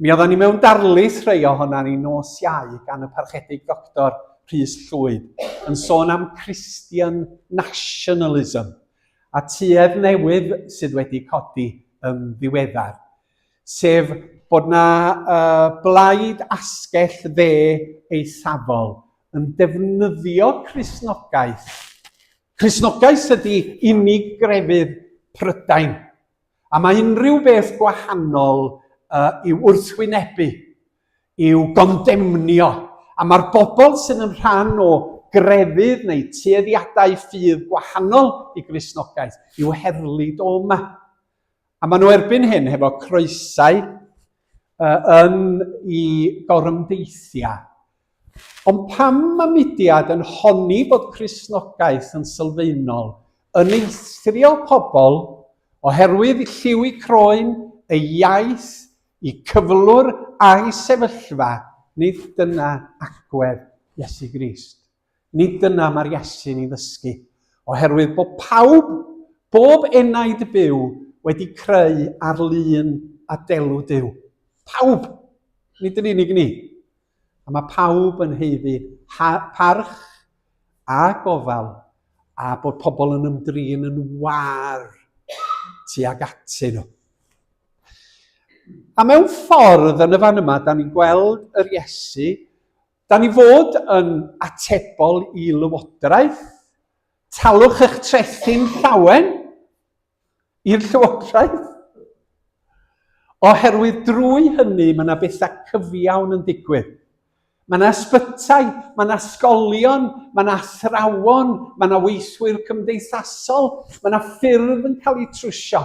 Mi oedden ni mewn darlith rhai ohona ni nos Iau gan y parchedig Dr. Rhys Llwyd yn sôn am Christian nationalism a tuedd newydd sydd wedi codi yn ddiweddar. Sef bod na blaid asgell dde eithafol yn defnyddio Cristnogaeth. Cristnogaeth ydy unig grefydd Prydain. A mae unrhyw beth gwahanol i'w wrthwynebu, i'w gondemnio. A mae'r bobl sydd yn rhan o grefydd neu tueddiadau ffydd gwahanol i Gristnogaeth i'w herlyd o yma. A maen nhw erbyn hyn hefo croesau yn ei gorymdeithiau. Ond pam mae mudiad yn honni bod Cristnogaeth yn sylfaenol yn eithrio pobl oherwydd lliw i croen, y iaith, i cyflwr a'i sefyllfa, nid dyna agwedd Iesu Grist. Nid dyna mae'r Iesu'n ei ddysgu. Oherwydd bod pawb, bob enaid byw, wedi creu ar lun a delw Duw. Pawb, nid yn unig ni. A mae pawb yn heiddi parch a gofal a bod pobl yn ymdrin yn war tuag atyn nhw. A mewn ffordd yn y fan yma, da ni'n gweld yr Iesu, da ni fod yn atebol i lywodraeth, talwch eich trethi'n llawen i'r llywodraeth. Oherwydd drwy hynny, mae yna bethau cyfiawn yn digwydd. Mae yna ysbytai, mae yna ysgolion, mae yna athrawon, mae yna weithwyr cymdeithasol, mae yna ffyrdd yn cael ei trwsio.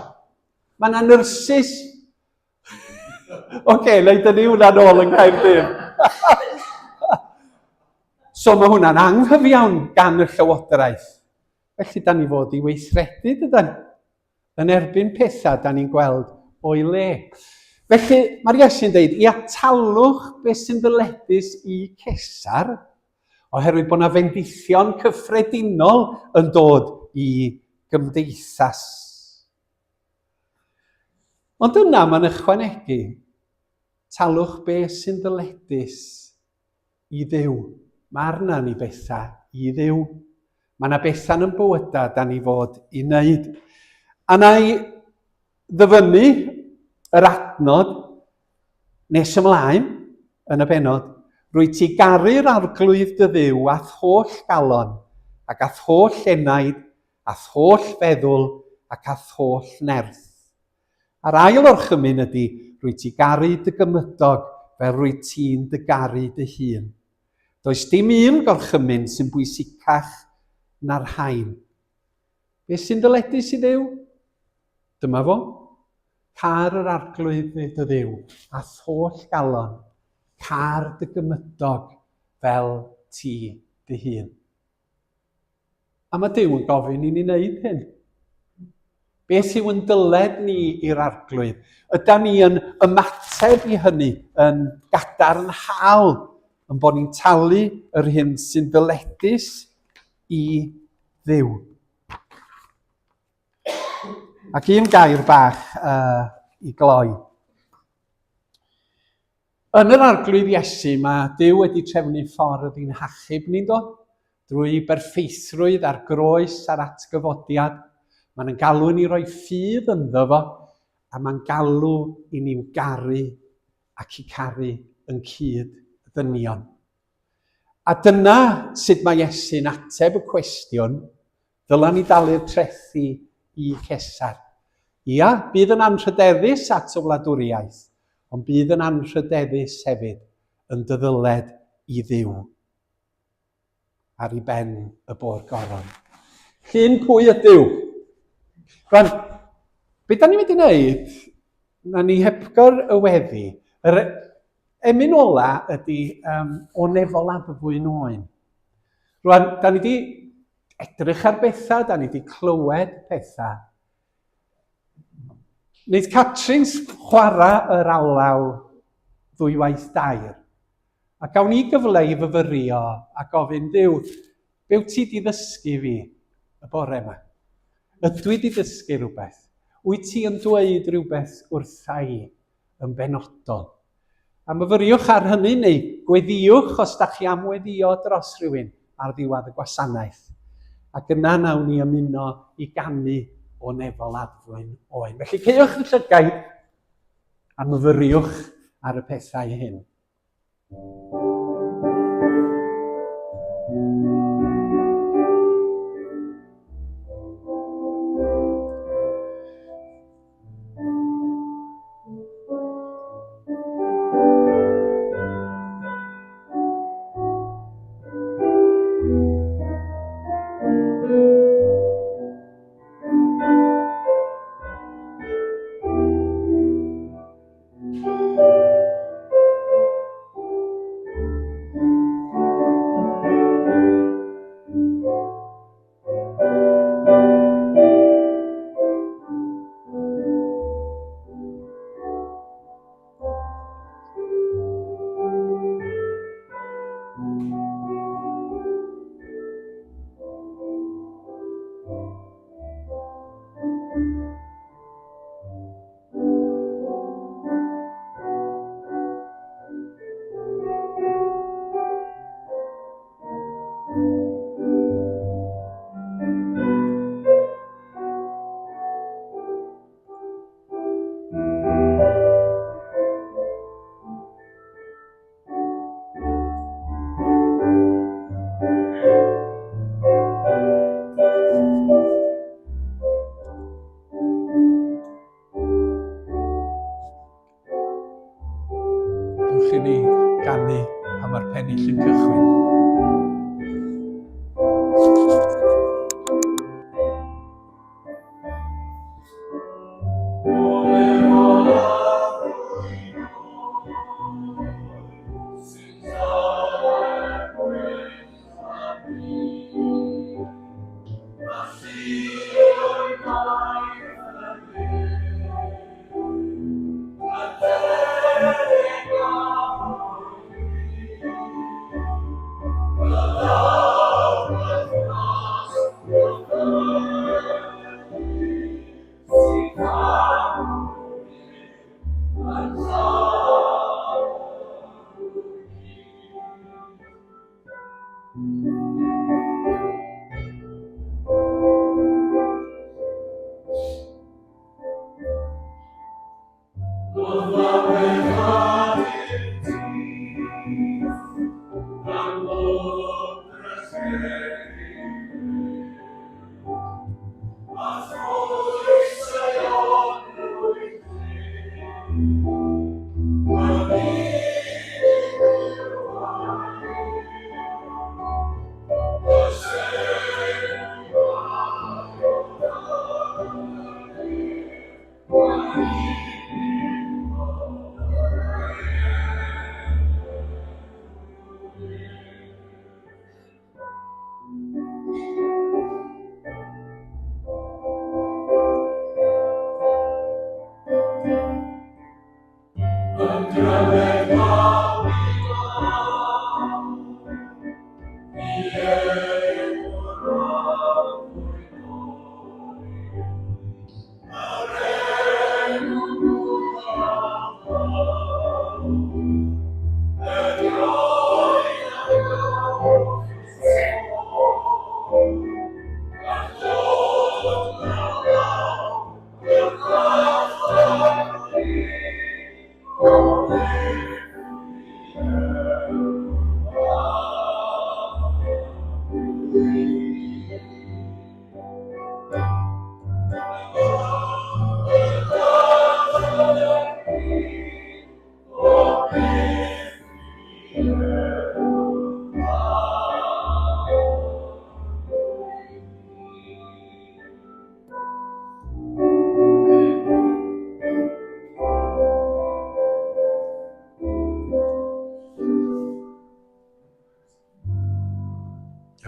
Mae yna nyrsys. Leid ni hwnna'n ôl yn Caerdydd. So mae hwnna'n anghyfiawn gan y llywodraeth. Felly da ni fod i weithredu, dydan? Yn erbyn pethau da ni'n gweld o'i le. Felly, mae'r Iesu'n dweud, ia talwch beth sy'n ddyledus i Cesar, oherwydd bod yna fendithion cyffredinol yn dod i gymdeithas. Ond yna mae'n ychwanegu, talwch beth sy'n ddyledus i Dduw. Mae arna ni bethau i Dduw. Mae yna bethau yn bywyda da ni fod i wneud. A na i ddyfynnu yr adnod nes ymlaen yn y benod, rwy ti garu'r arglwydd dy Dduw ath holl galon, ac ath holl enaid, ath holl feddwl, ac ath holl nerth. A'r ail orchymyn ydy, rwy ti garu dy gymydog fel rwy ti'n dy garu dy hun. Does dim un gorchymyn sy'n bwysicach na'r rhain. Beth sy'n dyledus i Dduw? Dyma fo. Car yr arglwydd dy Dduw, a holl galon, car dy gymydog fel ti dy hun. A mae Duw yn gofyn i ni wneud hyn. Beth yw yn dyled ni i'r arglwydd? Yda ni yn ymateb i hynny, yn gadarnhaol, yn bod ni'n talu yr hyn sy'n dyledus i Dduw. Ac un gair bach i gloi. Yn yr arglwydd Iesu, mae Duw wedi trefnu ffordd i'n hachub ni'n dod, drwy berffeithrwydd a'r groes a'r atgyfodiad. Mae'n galw ni roi ffydd ynddo fo, a mae'n galw i ni'w garu ac i caru yn cyd y dynion. A dyna sut mae Iesu'n ateb y cwestiwn, ddyla ni dalu'r trethi i Cesar. Ia, bydd yn anrhydeddus at y wladwriaeth, ond bydd yn anrhydeddus hefyd yn dyddyled i Dduw ar ei ben y bôr goron. Llun pwy ydyw? Rwan, beth da ni wedi wneud, na ni hepgor y weddi, yr emyn ola ydy o nefolad y fwyn oen. Rwan, da ni wedi edrych ar bethau, da ni wedi clywed pethau. Wneud Catrins chwarae yr awlaw ddwywaith dair. A gawn ni gyfle i fyfyrio a gofyn, Duw, be wyt ti di ddysgu fi y bore yma? Ydw i di ddysgu rhywbeth? Wyt ti yn dweud rhywbeth wrtha i yn benodol? A myfyriwch ar hynny neu gweddiwch os da chi am weddio dros rhywun ar ddiwedd y gwasanaeth. Ac yna nawn ni ymuno i ganu o nefol adfwyn oen. Felly ceiwch y llygaid a myfyriwch ar y pethau hyn. Dewch i ni ganu pan mae'r pennill yn cychwyn.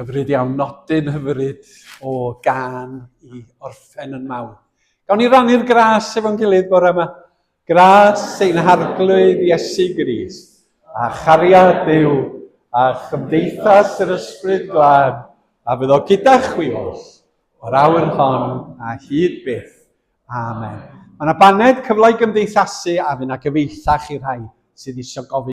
Hyfryd iawn, nodyn hyfryd o gan i orffen yn mawr. Gawn ni rannu'r gras efo'n gilydd bore yma. Gras ein harglwydd Iesu Grist, a chariad Duw, a chymdeithas yr ysbryd glân, a fydd o gyda chwios o'r awr hon a hyd byth. Amen. Mae yna baned cyfle i gymdeithasu a fydd yna gyfeillach i'r rhai sydd eisiau gofyn